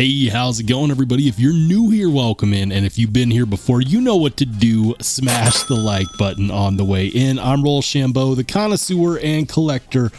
Hey, how's it going, everybody? If you're new here, welcome in, and if you've been here before, you know what to do. Smash the like button on the way in. I'm Rollshambo, the connoisseur and collector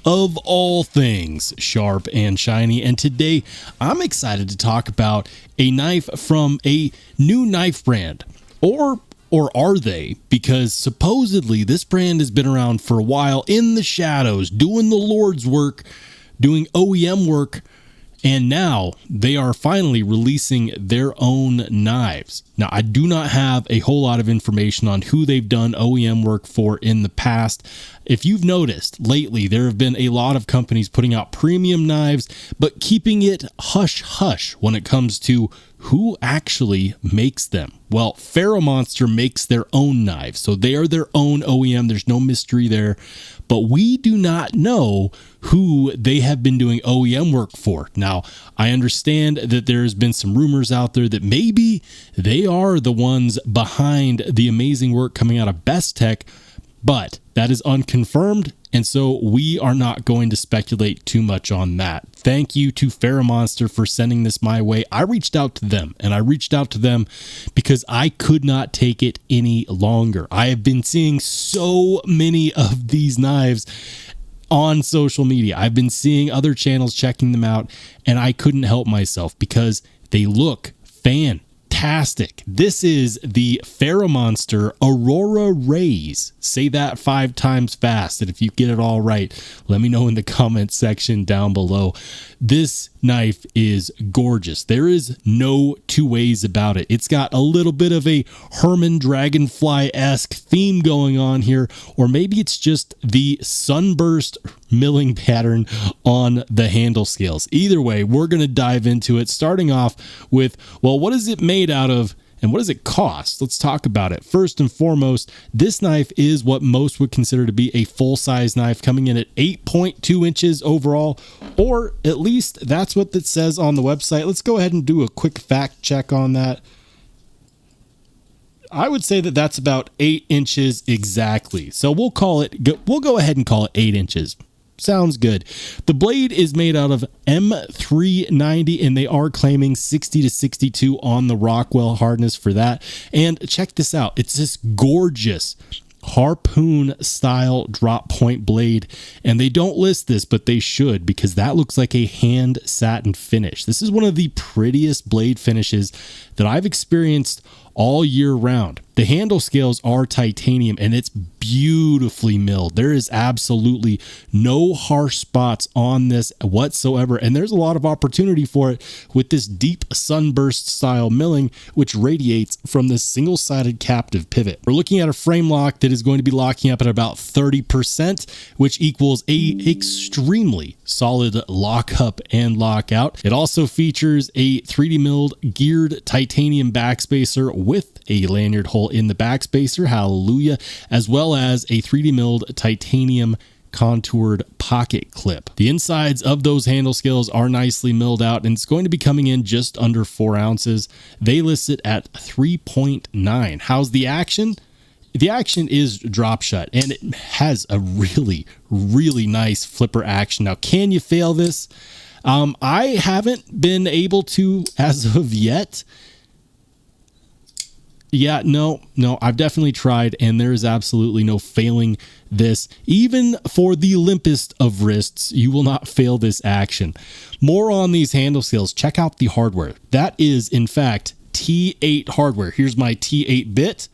of all things sharp and shiny, and today I'm excited to talk about a knife from a new knife brand, or are they? Because supposedly this brand has been around for a while in the shadows, doing the Lord's work, doing OEM work, and now they are finally releasing their own knives. Now, I do not have a whole lot of information on who they've done OEM work for in the past. If you've noticed lately, there have been a lot of companies putting out premium knives, but keeping it hush-hush when it comes to who actually makes them. Well, Ferramonster makes their own knives, so they are their own OEM. There's no mystery there, but we do not know who they have been doing OEM work for. Now, I understand that there's been some rumors out there that maybe they are the ones behind the amazing work coming out of Bestech, but that is unconfirmed, and so we are not going to speculate too much on that. Thank you to Ferramonster for sending this my way. I reached out to them, and I reached out to them because I could not take it any longer. I have been seeing so many of these knives on social media. I've been seeing other channels checking them out, and I couldn't help myself because they look fantastic. This is the Ferramonster Aurora Rays. Say that 5 times fast, and if you get it all right, let me know in the comments section down below. This knife is gorgeous. There is no two ways about it. It's got a little bit of a Herman Dragonfly-esque theme going on here, or maybe it's just the sunburst milling pattern on the handle scales. Either way, we're going to dive into it, starting off with, well, what is it made out of? And what does it cost? Let's talk about it. First and foremost, this knife is what most would consider to be a full-size knife, coming in at 8.2 inches overall, or at least that's what it says on the website. Let's go ahead and do a quick fact check on that. I would say that that's about 8 inches exactly. So we'll go ahead and call it 8 inches. Sounds good. The blade is made out of M390, and they are claiming 60 to 62 on the Rockwell hardness for that. And check this out. It's this gorgeous harpoon style drop point blade, and they don't list this, but they should, because that looks like a hand satin finish. This is one of the prettiest blade finishes that I've experienced all year round. The handle scales are titanium, and it's beautifully milled. There is absolutely no harsh spots on this whatsoever, and there's a lot of opportunity for it with this deep sunburst style milling, which radiates from this single-sided captive pivot. We're looking at a frame lock that is going to be locking up at about 30%, which equals a extremely solid lockup and lockout. It also features a 3D milled geared titanium backspacer with a lanyard hole in the backspacer, hallelujah, as well as a 3D milled titanium contoured pocket clip. The insides of those handle scales are nicely milled out, and it's going to be coming in just under 4 ounces. They list it at 3.9. How's the action? The action is drop shut, and it has a really, really nice flipper action. Now, can you fail this? I haven't been able to as of yet. Yeah, no, I've definitely tried, and there is absolutely no failing this. Even for the limpest of wrists, you will not fail this action. More on these handle scales. Check out the hardware. That is, in fact, T8 hardware. Here's my T8 bit.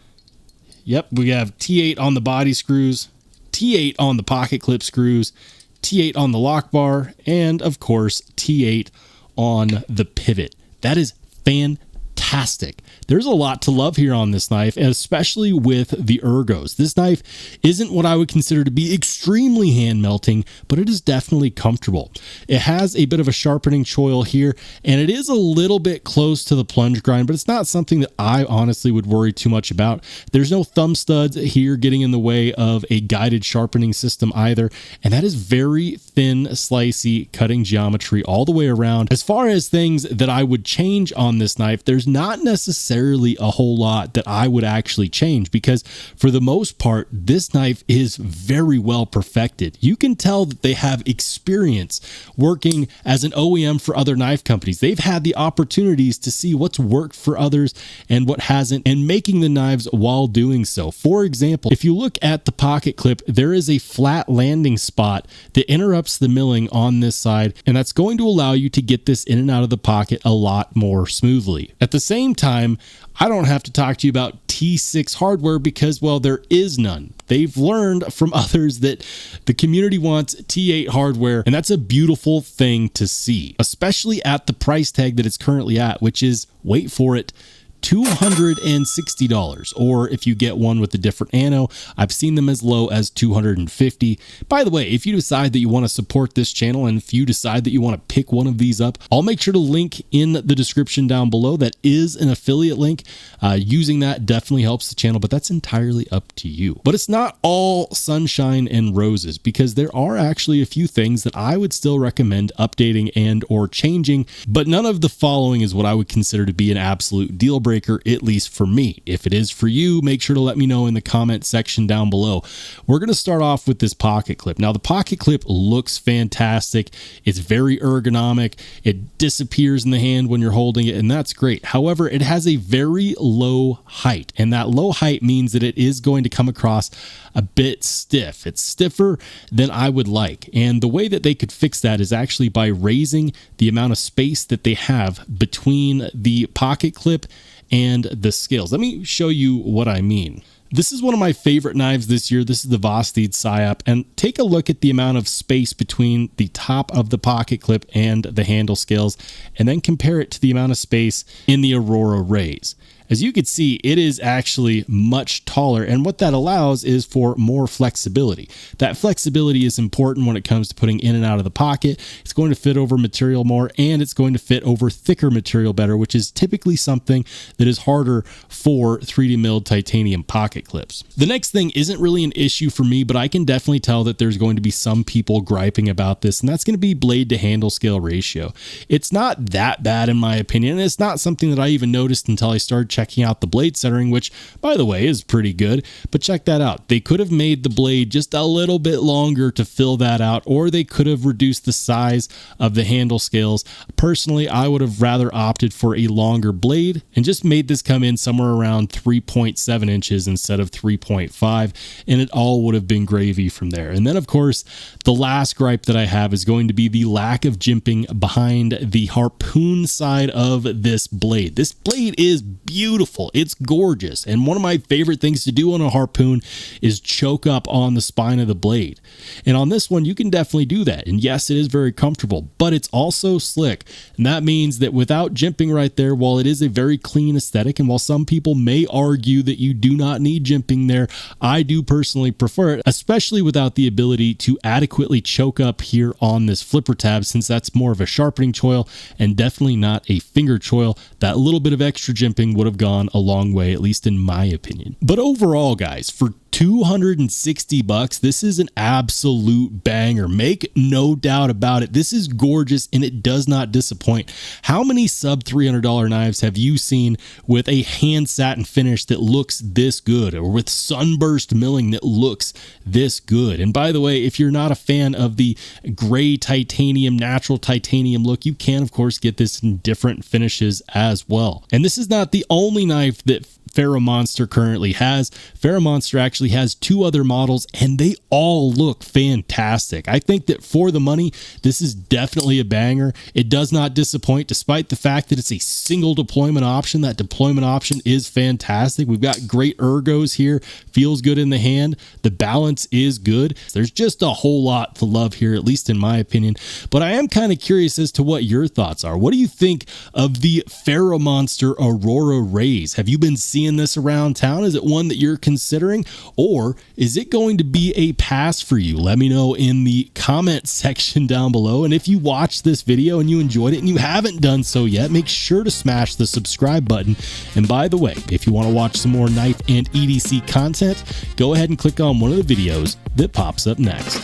Yep, we have T8 on the body screws, T8 on the pocket clip screws, T8 on the lock bar, and, of course, T8 on the pivot. That is fantastic. There's a lot to love here on this knife, especially with the ergos. This knife isn't what I would consider to be extremely hand melting, but it is definitely comfortable. It has a bit of a sharpening choil here, and it is a little bit close to the plunge grind, but it's not something that I honestly would worry too much about. There's no thumb studs here getting in the way of a guided sharpening system either, and that is very thin, slicey cutting geometry all the way around. As far as things that I would change on this knife, there's not necessarily a whole lot that I would actually change, because for the most part, this knife is very well perfected. You can tell that they have experience working as an OEM for other knife companies. They've had the opportunities to see what's worked for others and what hasn't, and making the knives while doing so. For example, if you look at the pocket clip, there is a flat landing spot that interrupts the milling on this side, and that's going to allow you to get this in and out of the pocket a lot more smoothly. At the same time, I don't have to talk to you about T6 hardware because, well, there is none. They've learned from others that the community wants T8 hardware, and that's a beautiful thing to see, especially at the price tag that it's currently at, which is, wait for it, $260, or if you get one with a different ano, I've seen them as low as $250. By the way, if you decide that you want to support this channel, and if you decide that you want to pick one of these up, I'll make sure to link in the description down below. That is an affiliate link. Using that definitely helps the channel, but that's entirely up to you. But it's not all sunshine and roses, because there are actually a few things that I would still recommend updating and or changing, but none of the following is what I would consider to be an absolute deal breaker, at least for me. If it is for you, make sure to let me know in the comment section down below. We're going to start off with this pocket clip. Now, the pocket clip looks fantastic. It's very ergonomic. It disappears in the hand when you're holding it, and that's great. However, it has a very low height, and that low height means that it is going to come across a bit stiff. It's stiffer than I would like, and the way that they could fix that is actually by raising the amount of space that they have between the pocket clip and the scales. Let me show you what I mean. This is one of my favorite knives this year. This is the Vosteed Psyop, and take a look at the amount of space between the top of the pocket clip and the handle scales, and then compare it to the amount of space in the Aurora Rays. As you can see, it is actually much taller, and what that allows is for more flexibility. That flexibility is important when it comes to putting in and out of the pocket. It's going to fit over material more, and it's going to fit over thicker material better, which is typically something that is harder for 3D milled titanium pocket clips. The next thing isn't really an issue for me, but I can definitely tell that there's going to be some people griping about this, and that's going to be blade to handle scale ratio. It's not that bad in my opinion, and it's not something that I even noticed until I started checking out the blade centering, which, by the way, is pretty good. But check that out. They could have made the blade just a little bit longer to fill that out, or they could have reduced the size of the handle scales. Personally, I would have rather opted for a longer blade and just made this come in somewhere around 3.7 inches instead of 3.5, and it all would have been gravy from there. And then, of course, the last gripe that I have is going to be the lack of jimping behind the harpoon side of this blade. This blade is beautiful. It's gorgeous. And one of my favorite things to do on a harpoon is choke up on the spine of the blade. And on this one, you can definitely do that. And yes, it is very comfortable, but it's also slick. And that means that without jimping right there, while it is a very clean aesthetic, and while some people may argue that you do not need jimping there, I do personally prefer it, especially without the ability to adequately choke up here on this flipper tab, since that's more of a sharpening choil and definitely not a finger choil. That little bit of extra jimping would have gone a long way, at least in my opinion. But overall, guys, for $260, this is an absolute banger. Make no doubt about it. This is gorgeous, and it does not disappoint. How many sub $300 knives have you seen with a hand satin finish that looks this good, or with sunburst milling that looks this good? And by the way, if you're not a fan of the gray titanium, natural titanium look, you can of course get this in different finishes as well. And this is not the only knife that Ferramonster currently has. Ferramonster actually has two other models, and they all look fantastic. I think that for the money, this is definitely a banger. It does not disappoint, despite the fact that it's a single deployment option. That deployment option is fantastic. We've got great ergos here. Feels good in the hand. The balance is good. There's just a whole lot to love here, at least in my opinion. But I am kind of curious as to what your thoughts are. What do you think of the Ferramonster Aurora Rays? Have you been seeing this around town? Is it one that you're considering, or is it going to be a pass for you? Let me know in the comment section down below. And if you watched this video and you enjoyed it and you haven't done so yet, make sure to smash the subscribe button. And by the way, if you want to watch some more knife and EDC content, go ahead and click on one of the videos that pops up next.